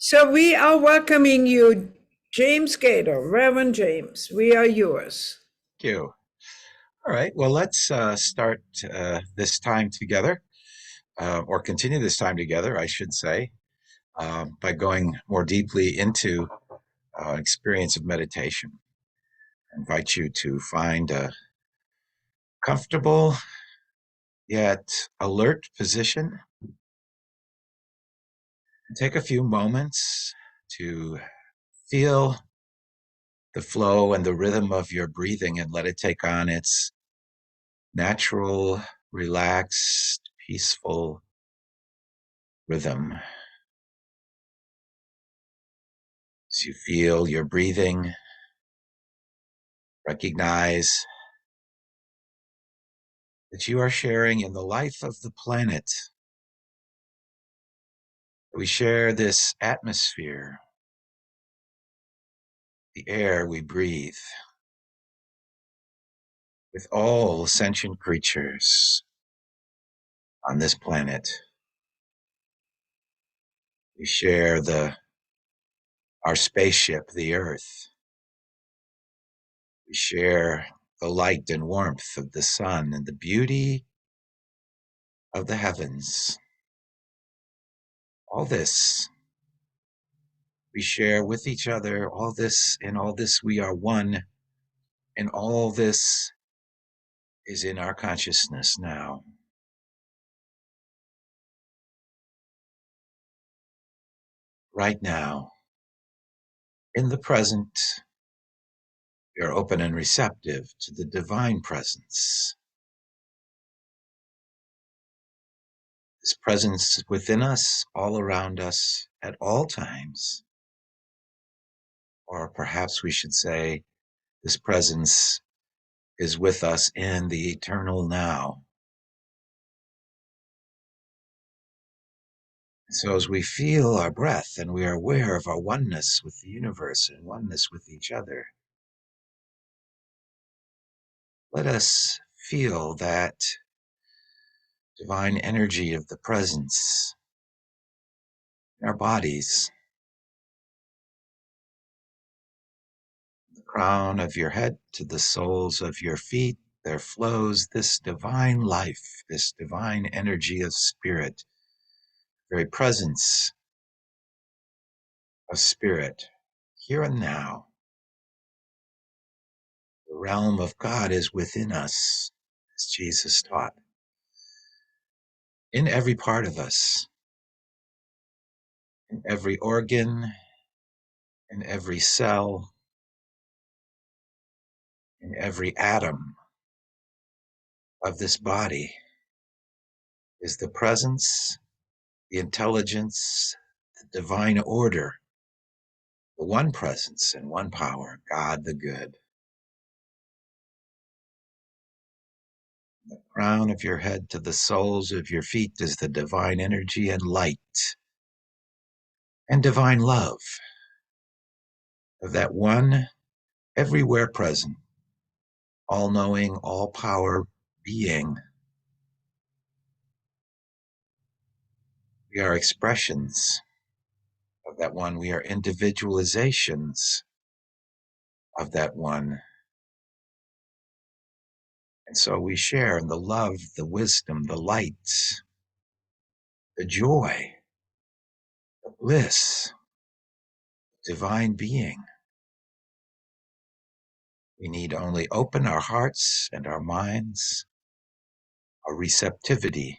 So we are welcoming you, James Gaither, Reverend James. We are yours. Thank you. All right. Well, let's start this time together, or continue this time together, I should say, by going more deeply into experience of meditation. I invite you to find a comfortable yet alert position. Take a few moments to feel the flow and the rhythm of your breathing and let it take on its natural, relaxed, peaceful rhythm. As you feel your breathing, recognize that you are sharing in the life of the planet. We share this atmosphere, the air we breathe, with all sentient creatures on this planet. We share our spaceship, the Earth. We share the light and warmth of the sun and the beauty of the heavens. All this we share with each other. All this, in all this we are one, and all this is in our consciousness now. Right now, in the present, we are open and receptive to the divine presence. This presence within us, all around us, at all times. Or perhaps we should say, this presence is with us in the eternal now. So as we feel our breath and we are aware of our oneness with the universe and oneness with each other, let us feel that divine energy of the presence in our bodies. The crown of your head to the soles of your feet, there flows this divine life, this divine energy of spirit, very presence of spirit, here and now. The realm of God is within us, as Jesus taught, in every part of us, in every organ, in every cell, in every atom of this body is the presence, the intelligence, the divine order, the one presence and one power, God the good. The crown of your head to the soles of your feet is the divine energy and light and divine love of that one everywhere present, all-knowing, all-power being. We are expressions of that one. We are individualizations of that one. And so we share in the love, the wisdom, the light, the joy, the bliss, divine being. We need only open our hearts and our minds, our receptivity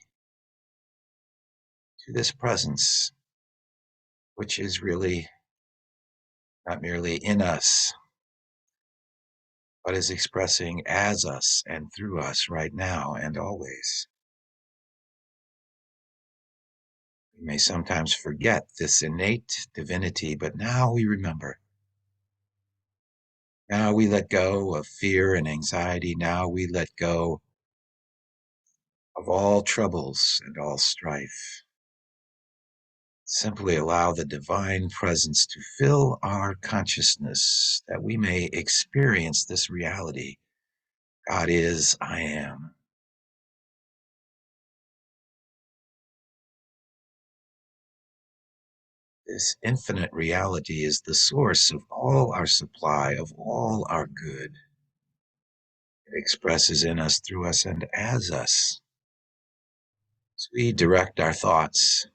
to this presence, which is really not merely in us, but is expressing as us and through us right now and always. We may sometimes forget this innate divinity, but now we remember. Now we let go of fear and anxiety. Now we let go of all troubles and all strife. Simply allow the divine presence to fill our consciousness that we may experience this reality. God is, I am. This infinite reality is the source of all our supply, of all our good. It expresses in us, through us, and as us. So we direct our thoughts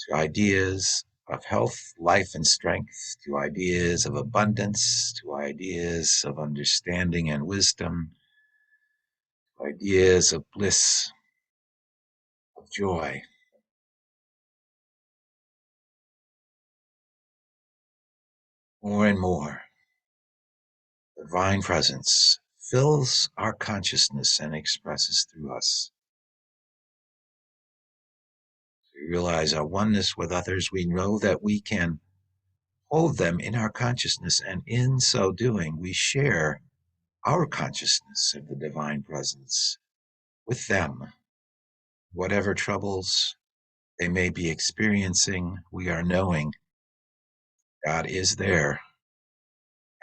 to ideas of health, life, and strength, to ideas of abundance, to ideas of understanding and wisdom, to ideas of bliss, of joy. More and more, divine presence fills our consciousness and expresses through us. We realize our oneness with others. We know that we can hold them in our consciousness, and in so doing, we share our consciousness of the divine presence with them. Whatever troubles they may be experiencing, we are knowing God is there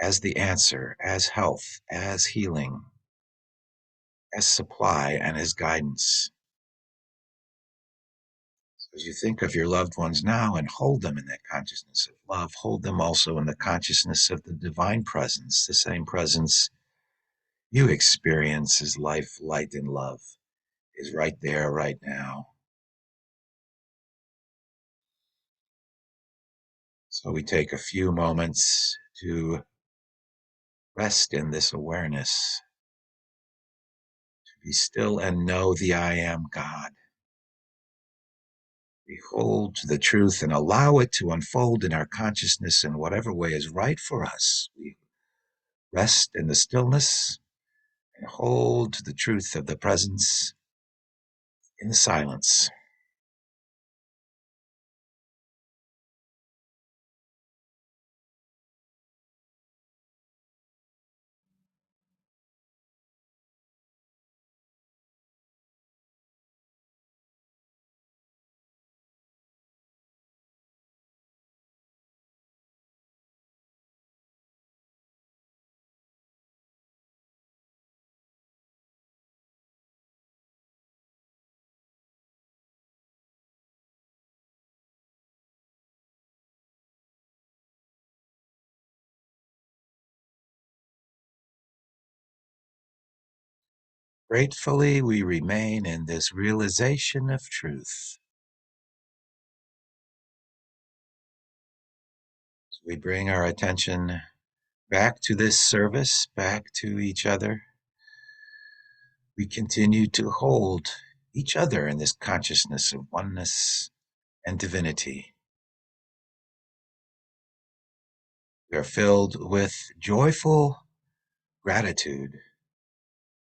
as the answer, as health, as healing, as supply, and as guidance. So as you think of your loved ones now and hold them in that consciousness of love, hold them also in the consciousness of the divine presence, the same presence you experience as life, light, and love is right there, right now. So we take a few moments to rest in this awareness, to be still and know the I am God. We hold to the truth and allow it to unfold in our consciousness in whatever way is right for us. We rest in the stillness and hold to the truth of the presence in the silence. Gratefully, we remain in this realization of truth. So we bring our attention back to this service, back to each other. We continue to hold each other in this consciousness of oneness and divinity. We are filled with joyful gratitude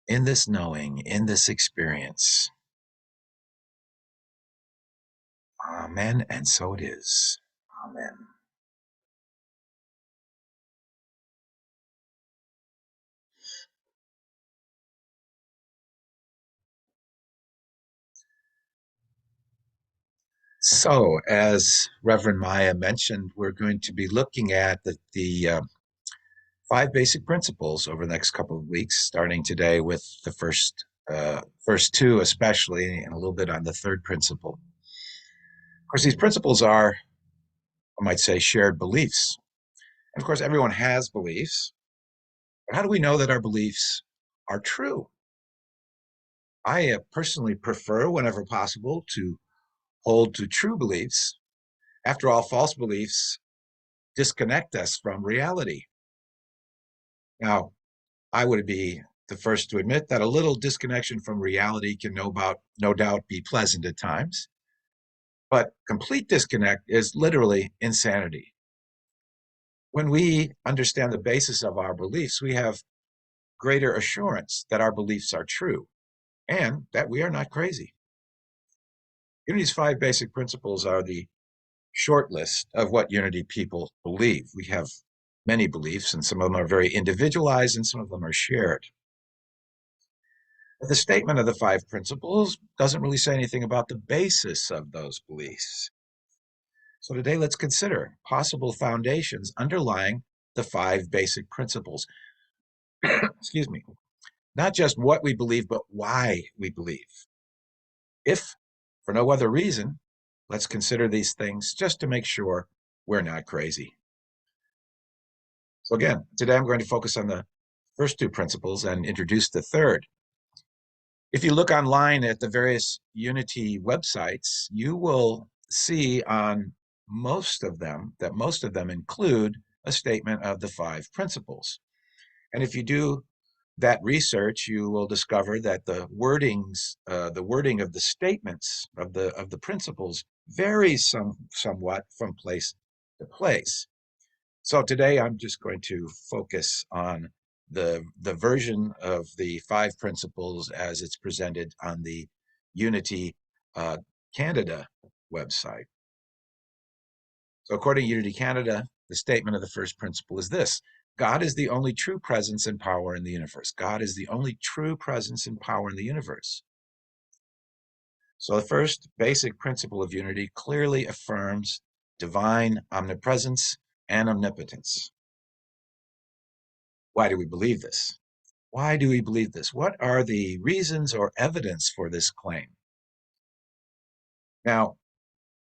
in this knowing, in this experience. Amen, and so it is. Amen. So, as Reverend Maya mentioned, we're going to be looking at the five basic principles over the next couple of weeks, starting today with the first two, especially, and a little bit on the third principle. Of course, these principles are, I might say, shared beliefs. And of course, everyone has beliefs. But how do we know that our beliefs are true? I personally prefer, whenever possible, to hold to true beliefs. After all, false beliefs disconnect us from reality. Now, I would be the first to admit that a little disconnection from reality can no doubt be pleasant at times, but complete disconnect is literally insanity. When we understand the basis of our beliefs, we have greater assurance that our beliefs are true and that we are not crazy. Unity's five basic principles are the short list of what Unity people believe. We have many beliefs, and some of them are very individualized, and some of them are shared. But the statement of the five principles doesn't really say anything about the basis of those beliefs. So today, let's consider possible foundations underlying the five basic principles. Excuse me. Not just what we believe, but why we believe. If, for no other reason, let's consider these things just to make sure we're not crazy. So again, today I'm going to focus on the first two principles and introduce the third. If you look online at the various Unity websites, you will see on most of them that most of them include a statement of the five principles. And if you do that research, you will discover that the wording of the statements of the principles varies somewhat from place to place. So today I'm just going to focus on the version of the five principles as it's presented on the Unity Canada website. So according to Unity Canada, the statement of the first principle is this: God is the only true presence and power in the universe. God is the only true presence and power in the universe. So the first basic principle of unity clearly affirms divine omnipresence and omnipotence. Why do we believe this? Why do we believe this? What are the reasons or evidence for this claim? Now,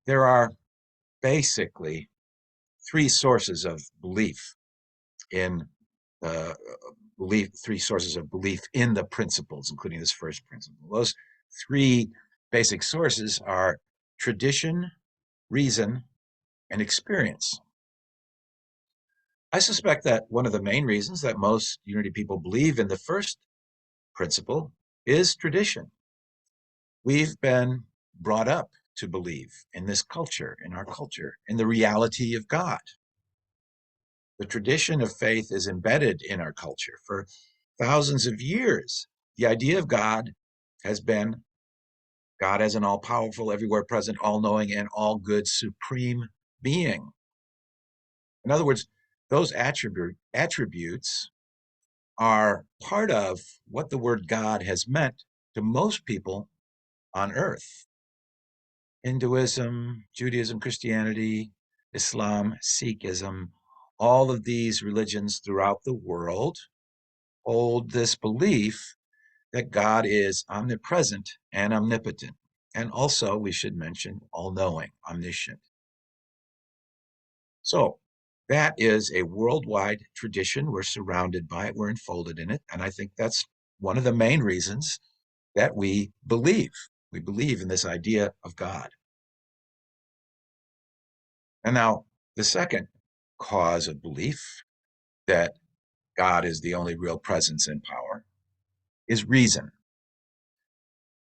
there are basically three sources of belief in three sources of belief in the principles, including this first principle. Those three basic sources are tradition, reason, and experience. I suspect that one of the main reasons that most Unity people believe in the first principle is tradition. We've been brought up to believe in this culture, in our culture, in the reality of God. The tradition of faith is embedded in our culture. For thousands of years, the idea of God has been God as an all-powerful, everywhere present, all-knowing, and all-good supreme being. In other words, those attributes are part of what the word God has meant to most people on earth. Hinduism, Judaism, Christianity, Islam, Sikhism, all of these religions throughout the world hold this belief that God is omnipresent and omnipotent. And also, we should mention, all-knowing, omniscient. So that is a worldwide tradition. We're surrounded by it. We're enfolded in it. And I think that's one of the main reasons that we believe. We believe in this idea of God. And now, the second cause of belief that God is the only real presence and power is reason.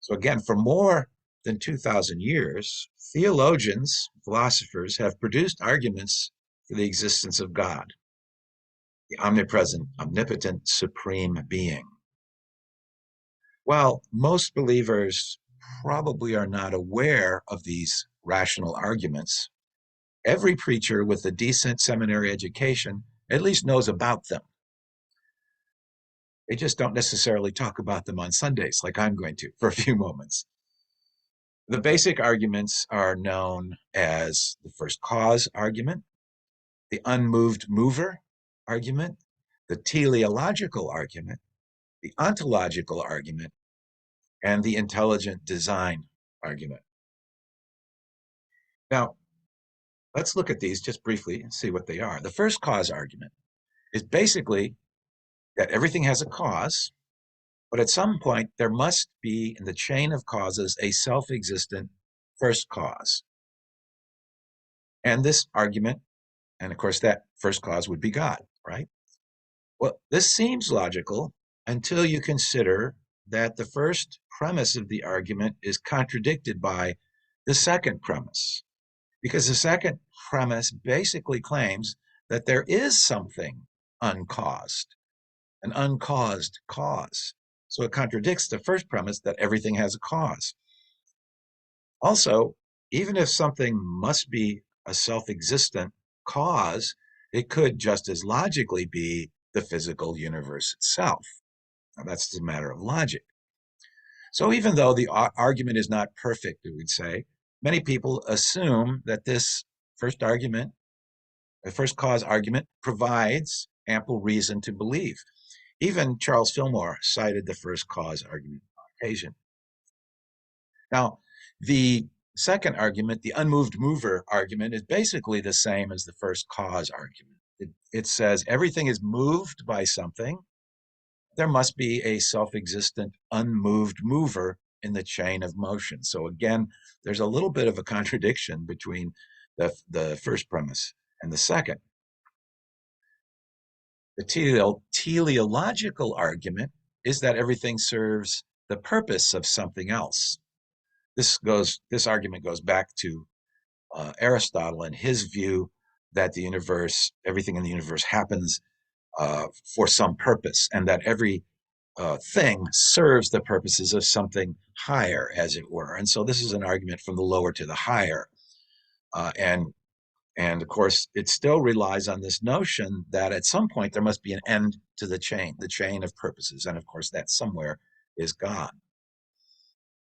So again, for more than 2,000 years, theologians, philosophers have produced arguments for the existence of God, the omnipresent, omnipotent, supreme being. While most believers probably are not aware of these rational arguments, every preacher with a decent seminary education at least knows about them. They just don't necessarily talk about them on Sundays, like I'm going to for a few moments. The basic arguments are known as the first cause argument, the unmoved mover argument, the teleological argument, the ontological argument, and the intelligent design argument. Now, let's look at these just briefly and see what they are. The first cause argument is basically that everything has a cause, but at some point there must be in the chain of causes a self-existent first cause. And this argument, and of course that first cause would be God, right? Well, this seems logical until you consider that the first premise of the argument is contradicted by the second premise, because the second premise basically claims that there is something uncaused, an uncaused cause. So it contradicts the first premise that everything has a cause. Also, even if something must be a self-existent cause, it could just as logically be the physical universe itself. Now, that's a matter of logic. So even though the argument is not perfect, we would say, many people assume that this first argument, the first cause argument, provides ample reason to believe. Even Charles Fillmore cited the first cause argument on occasion. Now, the second argument, the unmoved mover argument, is basically the same as the first cause argument. It says everything is moved by something. There must be a self-existent unmoved mover in the chain of motion. So again, there's a little bit of a contradiction between the first premise and the second. The teleological argument is that everything serves the purpose of something else. This argument goes back to Aristotle and his view that the universe, everything in the universe happens for some purpose, and that every thing serves the purposes of something higher, as it were. And so this is an argument from the lower to the higher. Uh, and and of course, it still relies on this notion that at some point there must be an end to the chain of purposes. And of course, that somewhere is God.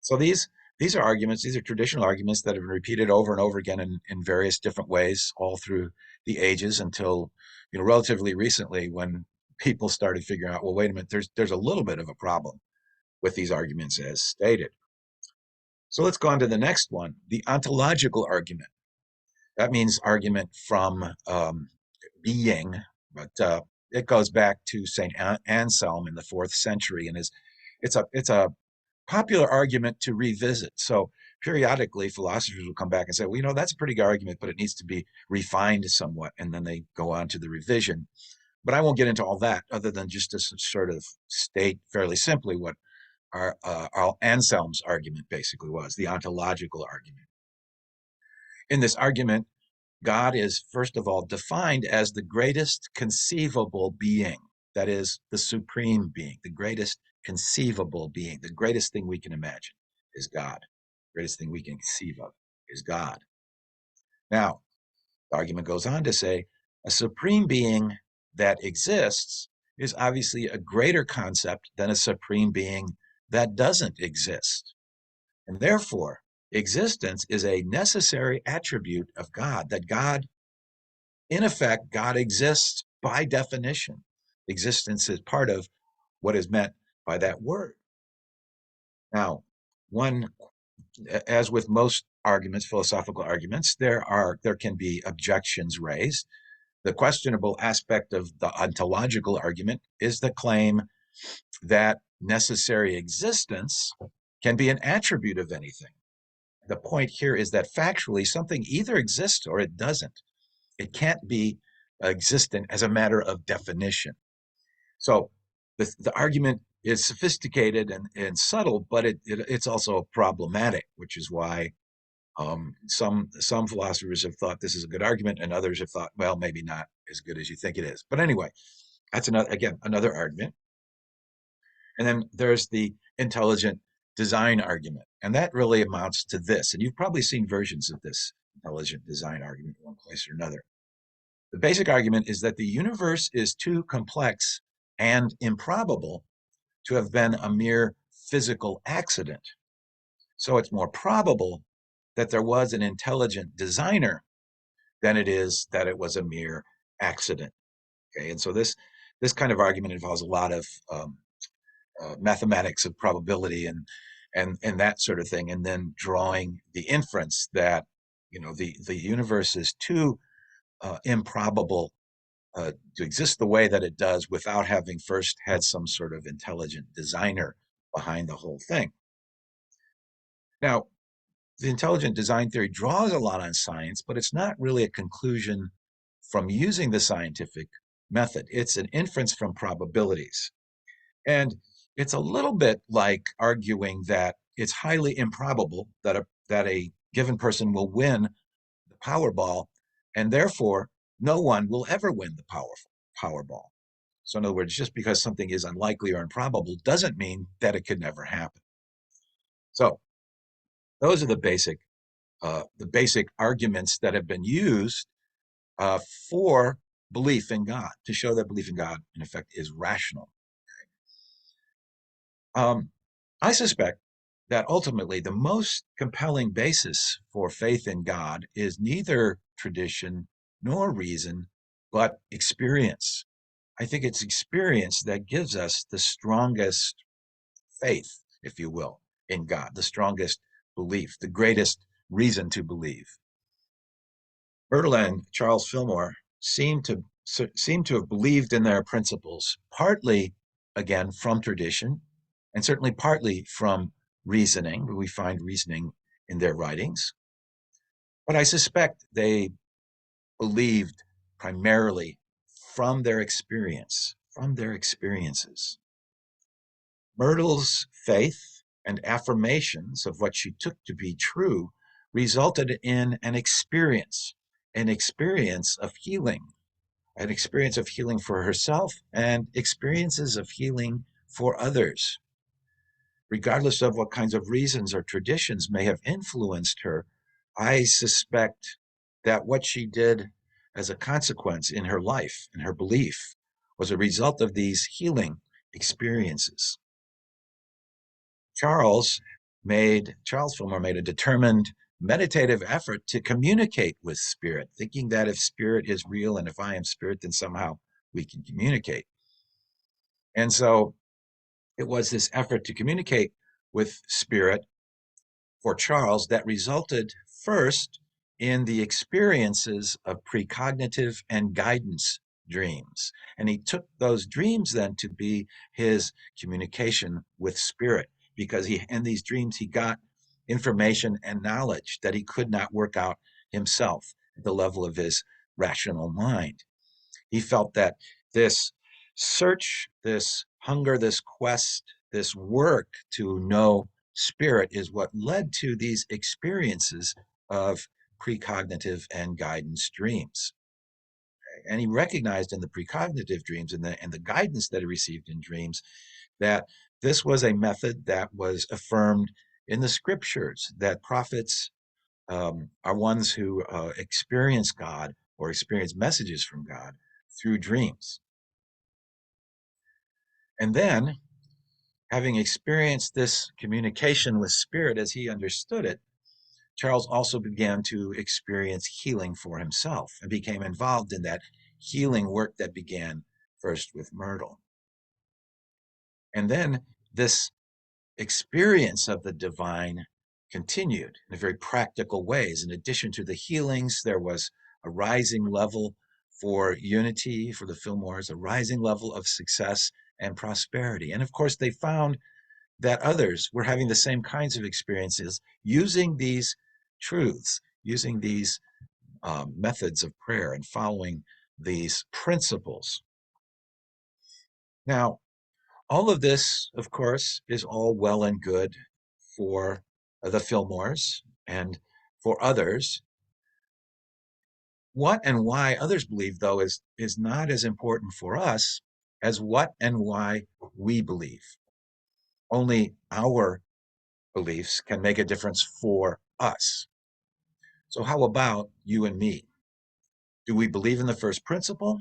So these are arguments, these are traditional arguments that have been repeated over and over again in various different ways all through the ages until, relatively recently, when people started figuring out, well, wait a minute, there's a little bit of a problem with these arguments as stated. So let's go on to the next one, the ontological argument. That means argument from being, but it goes back to Saint Anselm in the 4th century, and it's a popular argument to revisit. So periodically, philosophers will come back and say, well, that's a pretty good argument, but it needs to be refined somewhat, and then they go on to the revision. But I won't get into all that, other than just to sort of state fairly simply what our Anselm's argument basically was, the ontological argument. In this argument, God is, first of all, defined as the greatest conceivable being. That is, the supreme being, the greatest conceivable being, the greatest thing we can imagine is God. The greatest thing we can conceive of is God. Now, the argument goes on to say a supreme being that exists is obviously a greater concept than a supreme being that doesn't exist. And therefore, existence is a necessary attribute of God, that God, in effect, God exists by definition. Existence is part of what is meant by that word. Now, as with most arguments, philosophical arguments, there can be objections raised. The questionable aspect of the ontological argument is the claim that necessary existence can be an attribute of anything. The point here is that factually something either exists or it doesn't. It can't be existent as a matter of definition. So the argument is sophisticated and subtle, but it's also problematic, which is why some philosophers have thought this is a good argument, and others have thought, well, maybe not as good as you think it is. But anyway, that's another argument. And then there's the intelligent design argument, and that really amounts to this. And you've probably seen versions of this intelligent design argument in one place or another. The basic argument is that the universe is too complex and improbable to have been a mere physical accident. So it's more probable that there was an intelligent designer than it is that it was a mere accident. Okay, and so this kind of argument involves a lot of mathematics of probability and that sort of thing, and then drawing the inference that the universe is too improbable to exist the way that it does without having first had some sort of intelligent designer behind the whole thing. Now, the intelligent design theory draws a lot on science, but it's not really a conclusion from using the scientific method. It's an inference from probabilities. And it's a little bit like arguing that it's highly improbable that a given person will win the Powerball, and therefore no one will ever win the Powerball. So in other words, just because something is unlikely or improbable doesn't mean that it could never happen. So those are the basic arguments that have been used for belief in God, to show that belief in God, in effect, is rational. I suspect that ultimately the most compelling basis for faith in God is neither tradition nor reason, but experience. I think it's experience that gives us the strongest faith, if you will, in God, the strongest belief, the greatest reason to believe. Myrtle and Charles Fillmore seem to have believed in their principles, partly, again, from tradition, and certainly partly from reasoning. We find reasoning in their writings. But I suspect they believed primarily from their experience, from their experiences. Myrtle's faith and affirmations of what she took to be true resulted in an experience of healing, an experience of healing for herself and experiences of healing for others. Regardless of what kinds of reasons or traditions may have influenced her, I suspect that what she did as a consequence in her life, in her belief, was a result of these healing experiences. Charles Fillmore made a determined meditative effort to communicate with spirit, thinking that if spirit is real and if I am spirit, then somehow we can communicate. And so it was this effort to communicate with spirit for Charles that resulted first in the experiences of precognitive and guidance dreams. And he took those dreams then to be his communication with spirit, because in these dreams he got information and knowledge that he could not work out himself at the level of his rational mind. He felt that this search, this hunger, this quest, this work to know spirit is what led to these experiences of precognitive and guidance dreams. And he recognized in the precognitive dreams and the guidance that he received in dreams that this was a method that was affirmed in the scriptures, that prophets are ones who experience God or experience messages from God through dreams. And then, having experienced this communication with spirit as he understood it, Charles also began to experience healing for himself and became involved in that healing work that began first with Myrtle. And then this experience of the divine continued in very practical ways. In addition to the healings, there was a rising level for unity for the Fillmores, a rising level of success and prosperity. And of course, they found that others were having the same kinds of experiences using these truths, using these methods of prayer and following these principles. Now, all of this, of course, is all well and good for the Fillmores and for others. What and why others believe, though, is not as important for us as what and why we believe. Only our beliefs can make a difference for us. So, how about you and me? Do we believe in the first principle?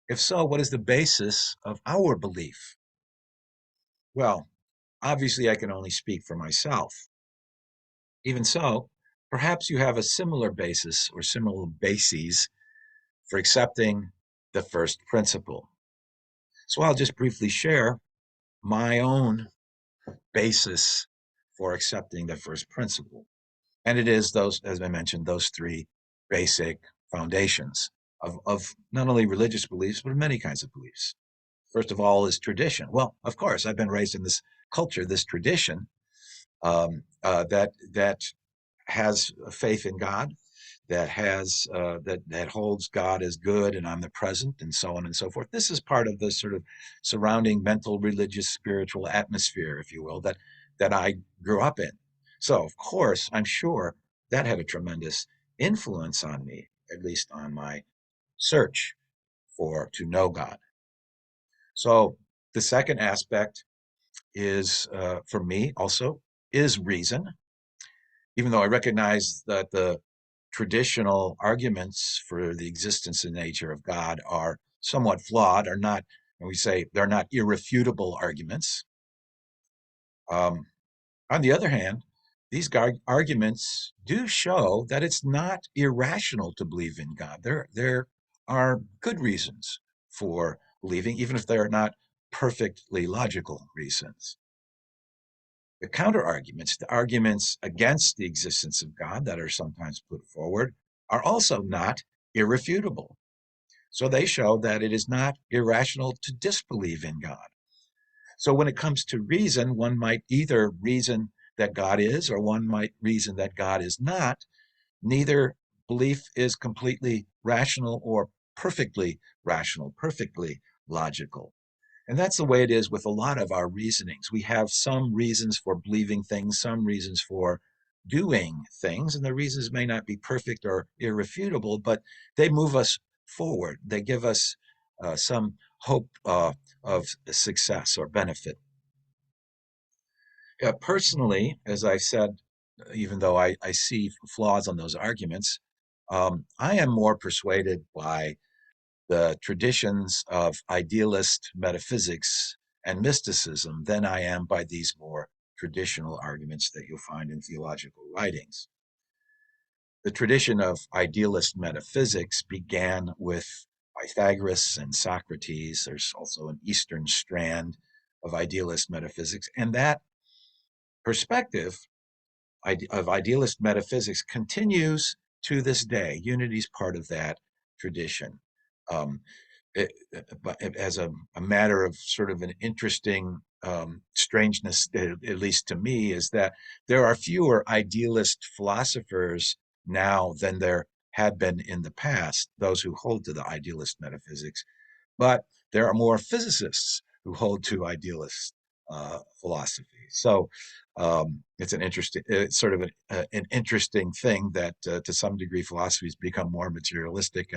If so, what is the basis of our belief? Well, obviously, I can only speak for myself. Even so, perhaps you have a similar basis or similar bases for accepting the first principle. So I'll just briefly share my own basis for accepting the first principle. And it is those, as I mentioned, those three basic foundations of not only religious beliefs, but many kinds of beliefs. First of all is tradition. Well, of course, I've been raised in this culture, this tradition that has faith in God, that holds God as good and omnipresent, and so on and so forth. This is part of the sort of surrounding mental, religious, spiritual atmosphere, if you will, that I grew up in. So, of course, I'm sure that had a tremendous influence on me, at least on my search to know God. So, the second aspect is for me also is reason, even though I recognize that the traditional arguments for the existence and nature of God are somewhat flawed, are not, and we say they're not irrefutable arguments. Um, on the other hand, these arguments do show that it's not irrational to believe in God. There are good reasons for believing, even if they're not perfectly logical reasons. The counter arguments, the arguments against the existence of God that are sometimes put forward, are also not irrefutable. So they show that it is not irrational to disbelieve in God. So when it comes to reason, one might either reason that God is, or one might reason that God is not. Neither belief is completely rational or perfectly rational, perfectly logical. And that's the way it is with a lot of our reasonings. We have some reasons for believing things, some reasons for doing things, and the reasons may not be perfect or irrefutable, but they move us forward. They give us some hope of success or benefit. Personally, as I said, even though I see flaws on those arguments, I am more persuaded by the traditions of idealist metaphysics and mysticism than I am by these more traditional arguments that you'll find in theological writings. The tradition of idealist metaphysics began with Pythagoras and Socrates. There's also an Eastern strand of idealist metaphysics, and that perspective of idealist metaphysics continues to this day. Unity is part of that tradition. Um, as a matter of sort of an interesting strangeness, at least to me, is that there are fewer idealist philosophers now than there had been in the past, those who hold to the idealist metaphysics. But there are more physicists who hold to idealist philosophy. So it's sort of an interesting thing that to some degree philosophy has become more materialistic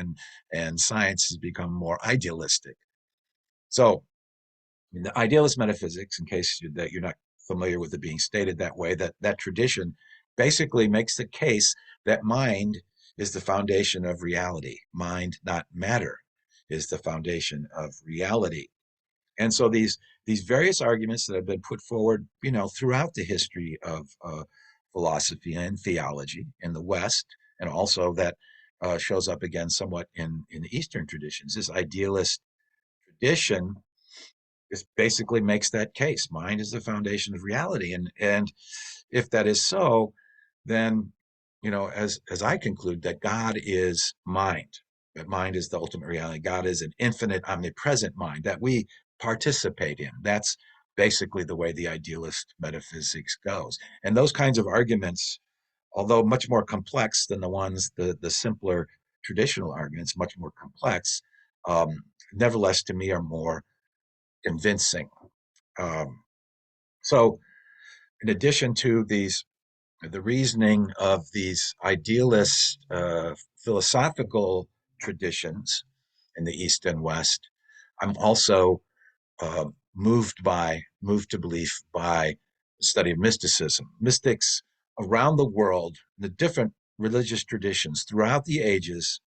and science has become more idealistic. So the idealist metaphysics, in case that you're not familiar with it being stated that way, that tradition basically makes the case that mind is the foundation of reality. Mind, not matter, is the foundation of reality. And so these various arguments that have been put forward, throughout the history of philosophy and theology in the West, and also that shows up again somewhat in the Eastern traditions, this idealist tradition just basically makes that case. Mind is the foundation of reality, and if that is so, then as I conclude that God is mind, that mind is the ultimate reality. God is an infinite, omnipresent mind that we participate in. That's basically the way the idealist metaphysics goes. And those kinds of arguments, although much more complex than the simpler traditional arguments, much more complex, nevertheless to me are more convincing. Um, so, in addition to the reasoning of these idealist philosophical traditions in the East and West, I'm also uh, moved to belief by the study of mysticism. Mystics around the world, the different religious traditions throughout the ages,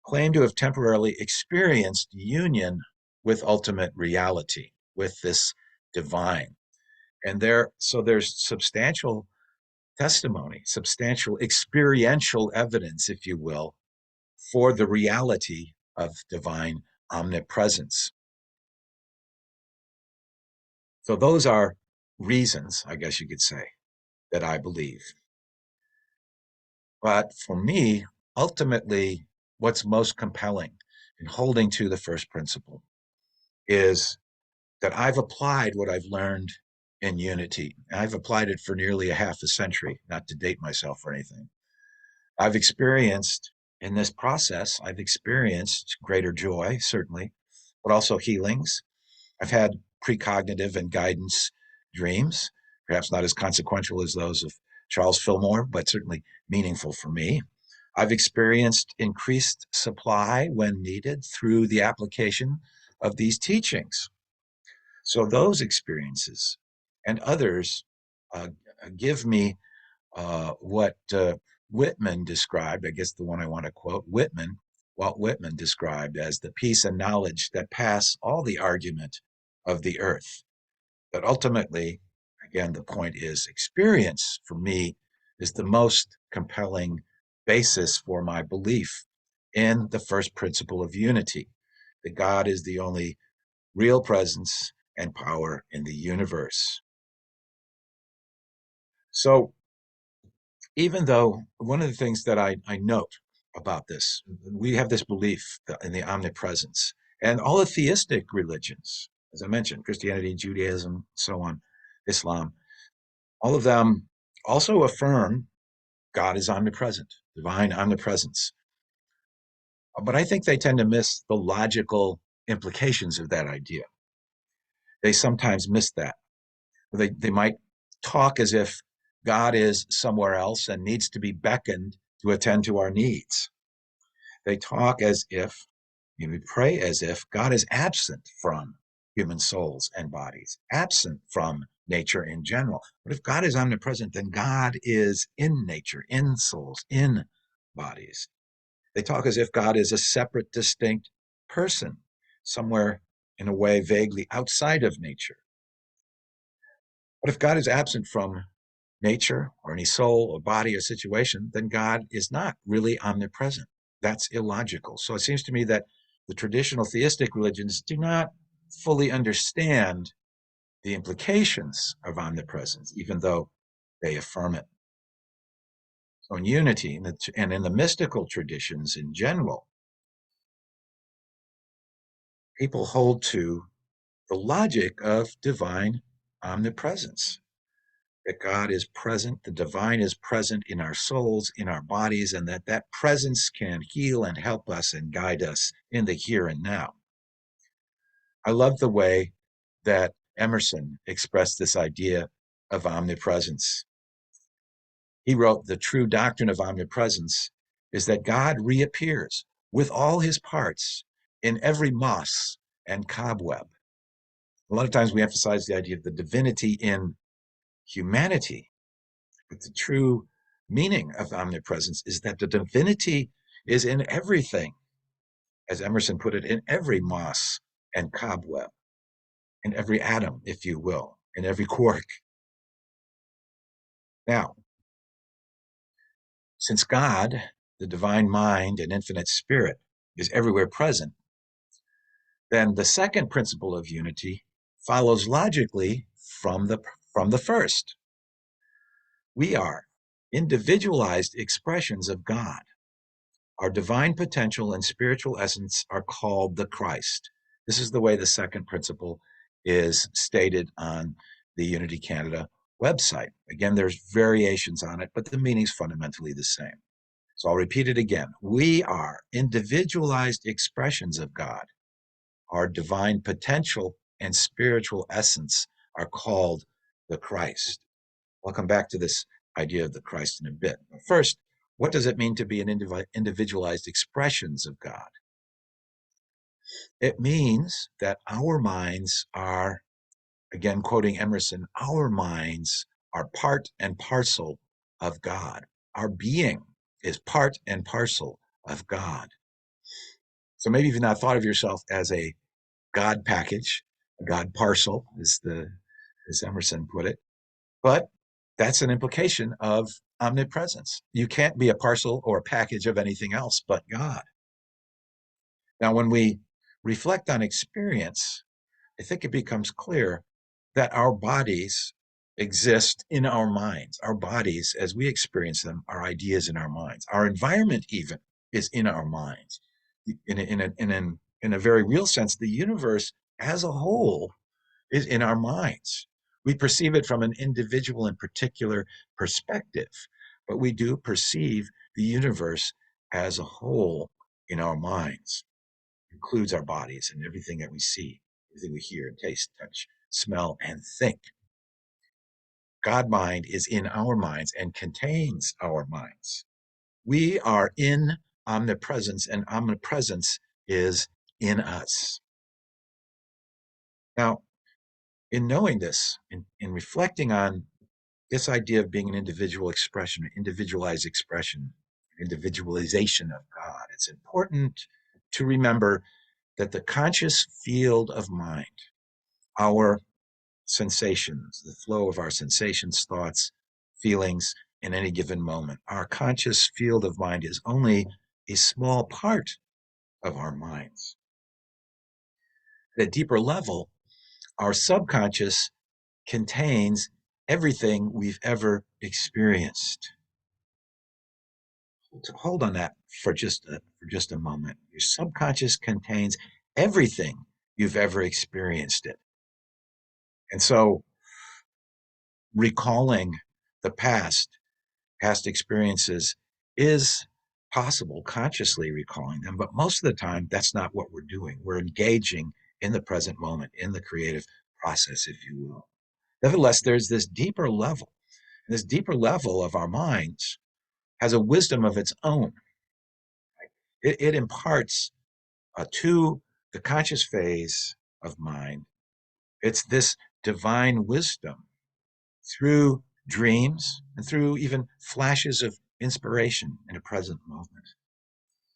claim to have temporarily experienced union with ultimate reality, with this divine. And there's substantial testimony, substantial experiential evidence, if you will, for the reality of divine omnipresence. So those are reasons, I guess you could say, that I believe. But for me, ultimately, what's most compelling in holding to the first principle is that I've applied what I've learned in unity. I've applied it for nearly a half a century, not to date myself or anything. I've experienced in this process, I've experienced greater joy, certainly, but also healings. I've had precognitive and guidance dreams, perhaps not as consequential as those of Charles Fillmore, but certainly meaningful for me. I've experienced increased supply when needed through the application of these teachings. So those experiences and others uh, give me what Whitman described, I guess the one I want to quote, Walt Whitman described as the peace and knowledge that pass all the argument of the earth. But ultimately, again, the point is experience for me is the most compelling basis for my belief in the first principle of unity, that God is the only real presence and power in the universe. So even though one of the things that I note about this, we have this belief in the omnipresence, and all the theistic religions, as I mentioned, Christianity, Judaism, so on, Islam, all of them also affirm God is omnipresent, divine omnipresence. But I think they tend to miss the logical implications of that idea. They sometimes miss that. They might talk as if God is somewhere else and needs to be beckoned to attend to our needs. They talk as if, we pray as if God is absent from human souls and bodies, absent from nature in general. But if God is omnipresent, then God is in nature, in souls, in bodies. They talk as if God is a separate, distinct person, somewhere in a way vaguely outside of nature. But if God is absent from nature or any soul or body or situation, then God is not really omnipresent. That's illogical. So it seems to me that the traditional theistic religions do not fully understand the implications of omnipresence, even though they affirm it. So in unity and in the mystical traditions in general, people hold to the logic of divine omnipresence, that God is present, the divine is present in our souls, in our bodies, and that presence can heal and help us and guide us in the here and now. I love the way that Emerson expressed this idea of omnipresence. He wrote, "The true doctrine of omnipresence is that God reappears with all his parts in every moss and cobweb." A lot of times we emphasize the idea of the divinity in humanity, but the true meaning of omnipresence is that the divinity is in everything, as Emerson put it, in every moss and cobweb, in every atom, if you will, in every quark. Now, since God, the divine mind and infinite spirit, is everywhere present, then the second principle of unity follows logically from the first. We are individualized expressions of God. Our divine potential and spiritual essence are called the Christ. This is the way the second principle is stated on the Unity Canada website. Again, there's variations on it, but the meaning's fundamentally the same. So I'll repeat it again. We are individualized expressions of God. Our divine potential and spiritual essence are called the Christ. I'll come back to this idea of the Christ in a bit. But first, what does it mean to be an individualized expressions of God? It means that our minds are, again, quoting Emerson, our minds are part and parcel of God. Our being is part and parcel of God. So maybe you've not thought of yourself as a God package, a God parcel, as Emerson put it. But that's an implication of omnipresence. You can't be a parcel or a package of anything else but God. Now, when we reflect on experience, I think it becomes clear that our bodies exist in our minds. Our bodies, as we experience them, are ideas in our minds. Our environment, even, is in our minds. In a very real sense, the universe as a whole is in our minds. We perceive it from an individual and particular perspective, but we do perceive the universe as a whole in our minds. It includes our bodies and everything that we see, everything we hear, taste, touch, smell, and think. God mind is in our minds and contains our minds. We are in omnipresence, and omnipresence is in us. Now, in knowing this, in reflecting on this idea of being an individual expression, individualized expression, individualization of God, it's important to remember that the conscious field of mind, our sensations, the flow of our sensations, thoughts, feelings in any given moment, our conscious field of mind is only a small part of our minds. At a deeper level, our subconscious contains everything we've ever experienced. Hold on that for just a moment. Your subconscious contains everything you've ever experienced it. And so recalling the past experiences is possible, consciously recalling them, but most of the time that's not what we're doing. We're engaging in the present moment, in the creative process, if you will. Nevertheless, there's this deeper level. This deeper level of our minds has a wisdom of its own. It imparts to the conscious phase of mind. It's this divine wisdom through dreams and through even flashes of inspiration in a present moment.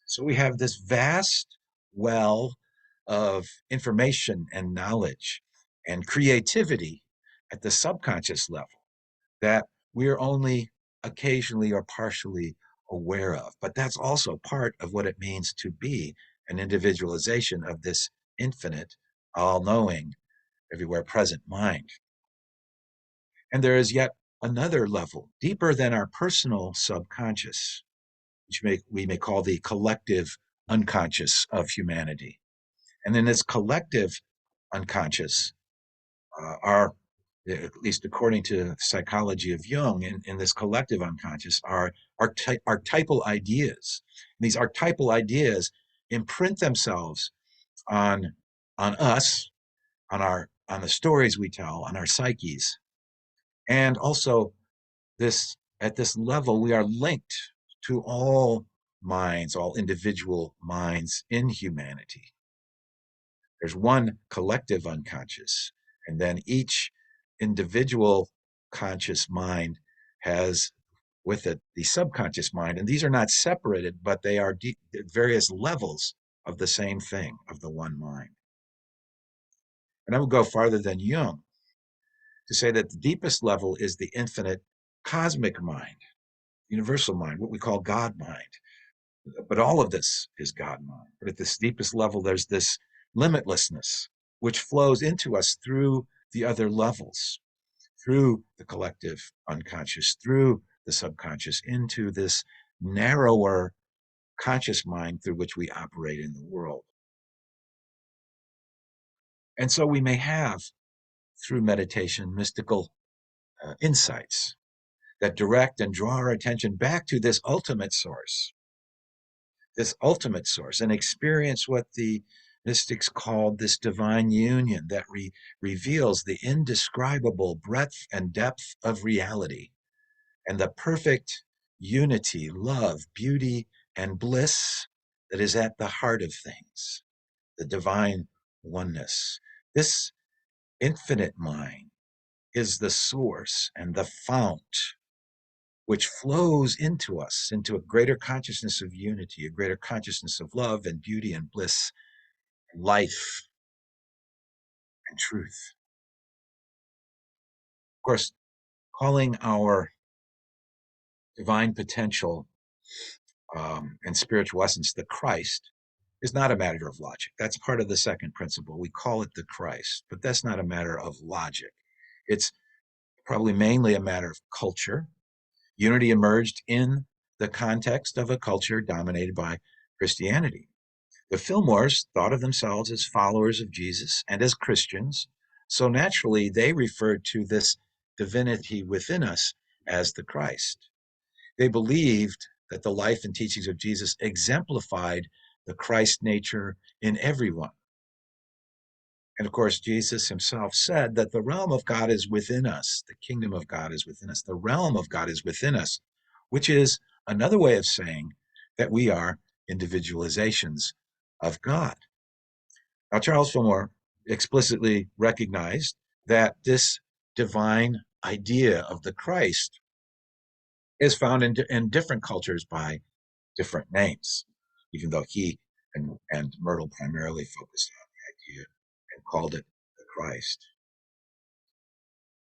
So we have this vast well of information and knowledge and creativity at the subconscious level that we're only occasionally or partially aware of. But that's also part of what it means to be an individualization of this infinite, all knowing, everywhere present mind. And there is yet another level, deeper than our personal subconscious, which we may call the collective unconscious of humanity. And in this collective unconscious, our at least according to the psychology of Jung, in this collective unconscious, are archetypal ideas. And these archetypal ideas imprint themselves on us, on the stories we tell, on our psyches, and also this at this level we are linked to all minds, all individual minds in humanity. There's one collective unconscious, and then each individual conscious mind has with it the subconscious mind. And these are not separated, but they are various levels of the same thing, of the one mind. And I will go farther than Jung to say that the deepest level is the infinite cosmic mind, universal mind, what we call God mind. But all of this is God mind. But at this deepest level, there's this limitlessness, which flows into us through the other levels, through the collective unconscious, through the subconscious, into this narrower conscious mind through which we operate in the world. And so we may have, through meditation, mystical insights that direct and draw our attention back to this ultimate source, and experience what the mystics called this divine union that reveals the indescribable breadth and depth of reality and the perfect unity, love, beauty, and bliss that is at the heart of things, the divine oneness. This infinite mind is the source and the fount which flows into us, into a greater consciousness of unity, a greater consciousness of love and beauty and bliss, and life and truth. Of course, calling our divine potential and spiritual essence the Christ is not a matter of logic. That's part of the second principle. We call it the Christ, but that's not a matter of logic. It's probably mainly a matter of culture. Unity emerged in the context of a culture dominated by Christianity. The Fillmores thought of themselves as followers of Jesus and as Christians, so naturally they referred to this divinity within us as the Christ. They believed that the life and teachings of Jesus exemplified the Christ nature in everyone. And of course, Jesus himself said that the realm of God is within us, the kingdom of God is within us, the realm of God is within us, which is another way of saying that we are individualizations of God. Now, Charles Fillmore explicitly recognized that this divine idea of the Christ is found in different cultures by different names, even though he and Myrtle primarily focused on the idea and called it the Christ.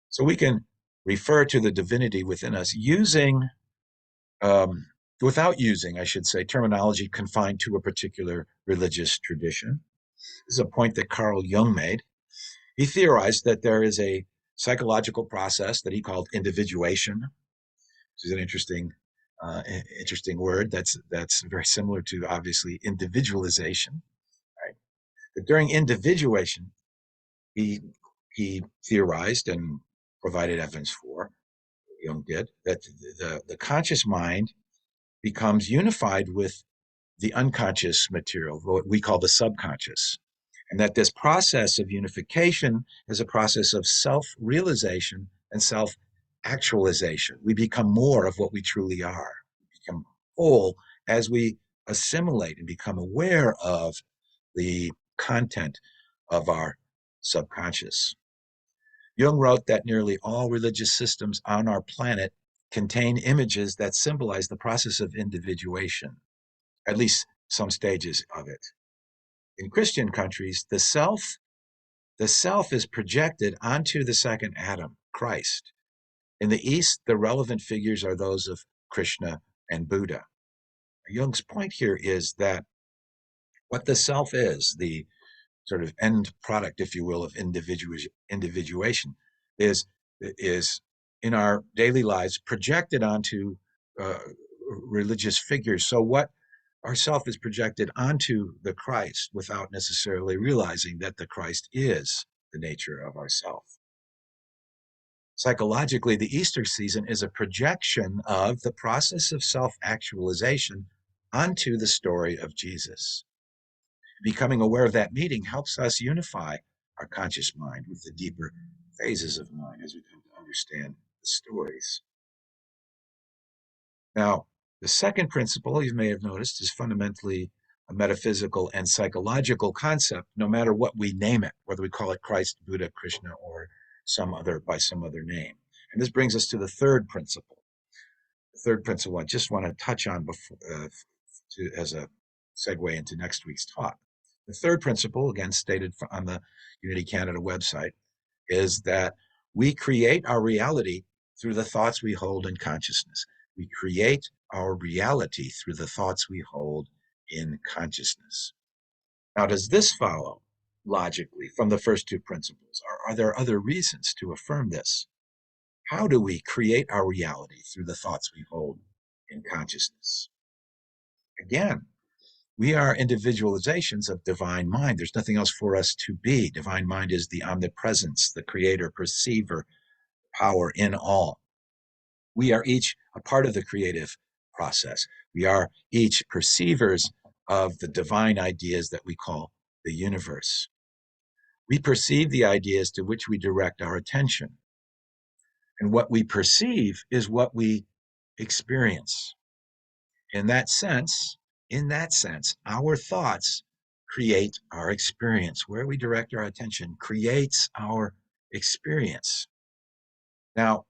So we can refer to the divinity within us um, without using, I should say, terminology confined to a particular religious tradition. This is a point that Carl Jung made. He theorized that there is a psychological process that he called individuation, which is an interesting word. That's very similar to obviously individualization. Right? But during individuation, he he theorized and provided evidence for, Jung did, that the conscious mind becomes unified with the unconscious material, what we call the subconscious, and that this process of unification is a process of self-realization and self-actualization. We become more of what we truly are. We become whole as we assimilate and become aware of the content of our subconscious. Jung wrote that nearly all religious systems on our planet contain images that symbolize the process of individuation, at least some stages of it. In Christian countries, the self is projected onto the second Adam, Christ. In the East, the relevant figures are those of Krishna and Buddha. Jung's point here is that what the self is, the sort of end product, if you will, of individuation, is is in our daily lives projected onto uh, religious figures. So what our self is projected onto the Christ without necessarily realizing that the Christ is the nature of our self. Psychologically, the Easter season is a projection of the process of self-actualization onto the story of Jesus. Becoming aware of that meeting helps us unify our conscious mind with the deeper phases of mind as we come to understand the stories. Now, the second principle, you may have noticed, is fundamentally a metaphysical and psychological concept, no matter what we name it, whether we call it Christ, Buddha, Krishna, or some other name. And this brings us to the third principle. The third principle I just want to touch on before, as a segue into next week's talk. The third principle, again stated on the Unity Canada website, is that we create our reality through the thoughts we hold in consciousness. We create our reality through the thoughts we hold in consciousness. Now, does this follow logically from the first two principles? Or are there other reasons to affirm this? How do we create our reality through the thoughts we hold in consciousness? Again, we are individualizations of divine mind. There's nothing else for us to be. Divine mind is the omnipresence, the creator, perceiver, power in all. We are each a part of the creative process. We are each perceivers of the divine ideas that we call the universe. We perceive the ideas to which we direct our attention. And what we perceive is what we experience. In that sense, our thoughts create our experience. Where we direct our attention creates our experience. Now,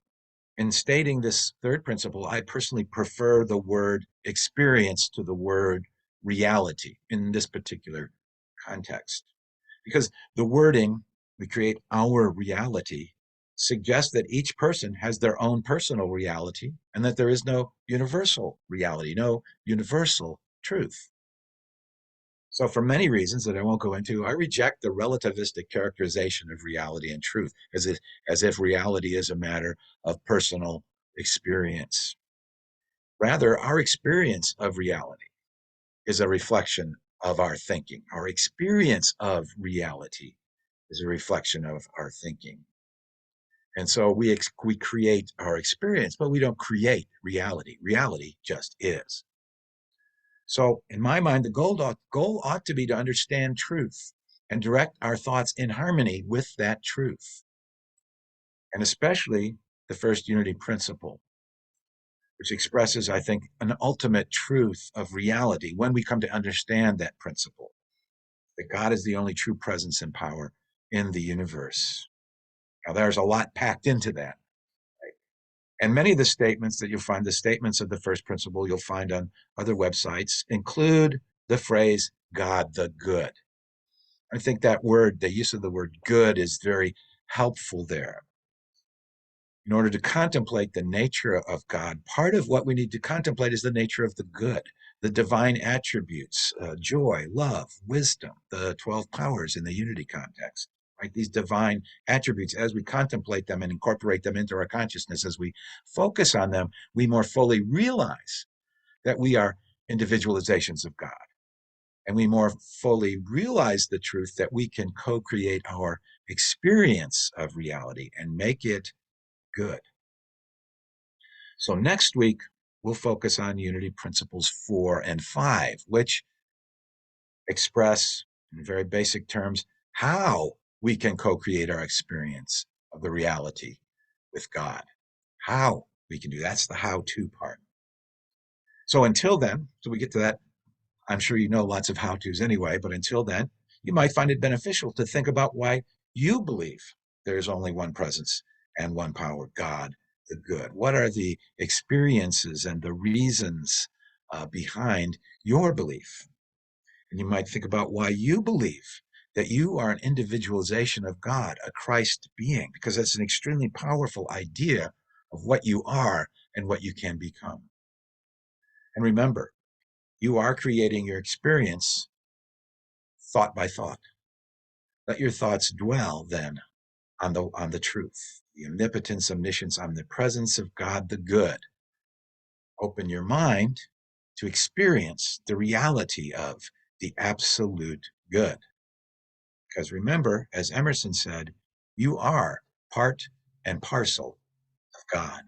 in stating this third principle, I personally prefer the word experience to the word reality in this particular context, because the wording, we create our reality, suggests that each person has their own personal reality and that there is no universal reality, no universal truth. So, for many reasons that I won't go into, I reject the relativistic characterization of reality and truth as if reality is a matter of personal experience. Rather, our experience of reality is a reflection of our thinking. Our experience of reality is a reflection of our thinking. And so we create our experience, but we don't create reality. Reality just is. So, in my mind, the goal ought to be to understand truth and direct our thoughts in harmony with that truth. And especially the first unity principle, which expresses, I think, an ultimate truth of reality when we come to understand that principle, that God is the only true presence and power in the universe. Now, there's a lot packed into that. Right? And many of the statements that you'll find, the statements of the first principle you'll find on other websites, include the phrase, God the good. I think that word, the use of the word good, is very helpful there. In order to contemplate the nature of God, part of what we need to contemplate is the nature of the good, the divine attributes, joy, love, wisdom, the 12 powers in the unity context. right? These divine attributes, as we contemplate them and incorporate them into our consciousness, as we focus on them, we more fully realize that we are individualizations of God. And we more fully realize the truth that we can co-create our experience of reality and make it good. So next week, we'll focus on Unity Principles 4 and 5, which express in very basic terms how we can co-create our experience of the reality with God. How we can do that's the how-to part. So until then, so we get to that, I'm sure you know lots of how-tos anyway, but until then, you might find it beneficial to think about why you believe there's only one presence and one power, God, the good. What are the experiences and the reasons behind your belief? And you might think about why you believe that you are an individualization of God, a Christ being, because that's an extremely powerful idea of what you are and what you can become. And remember, you are creating your experience thought by thought. Let your thoughts dwell then on the truth, the omnipotence, omniscience, omnipresence of God the good. Open your mind to experience the reality of the absolute good. Because remember, as Emerson said, you are part and parcel of God.